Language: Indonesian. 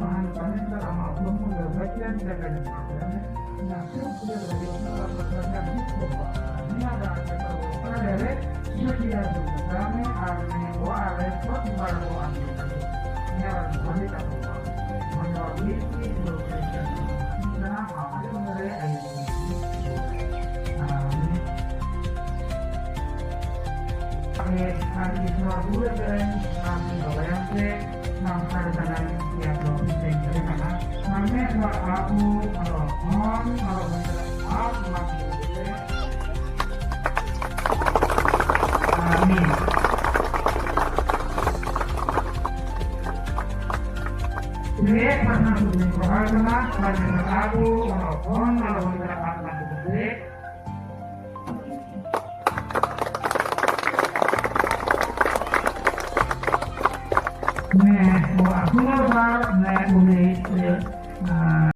bahan panengan sama belum udah bagian jaga jaga. Nah, sudah dari salah berjaga itu ini ada pada dari sudah kami arne wale pot baru ambil ini ada wanita menurut ini location kenapa ada mengenai air hari semua dulu dan kami bayangkan sampai dengan tiap provinsi dari mana kami aku kalau aku masih amin. Ini pernah berdoa sama dengan aku kalau berdoa lagi Nih, mau aku mau nih boleh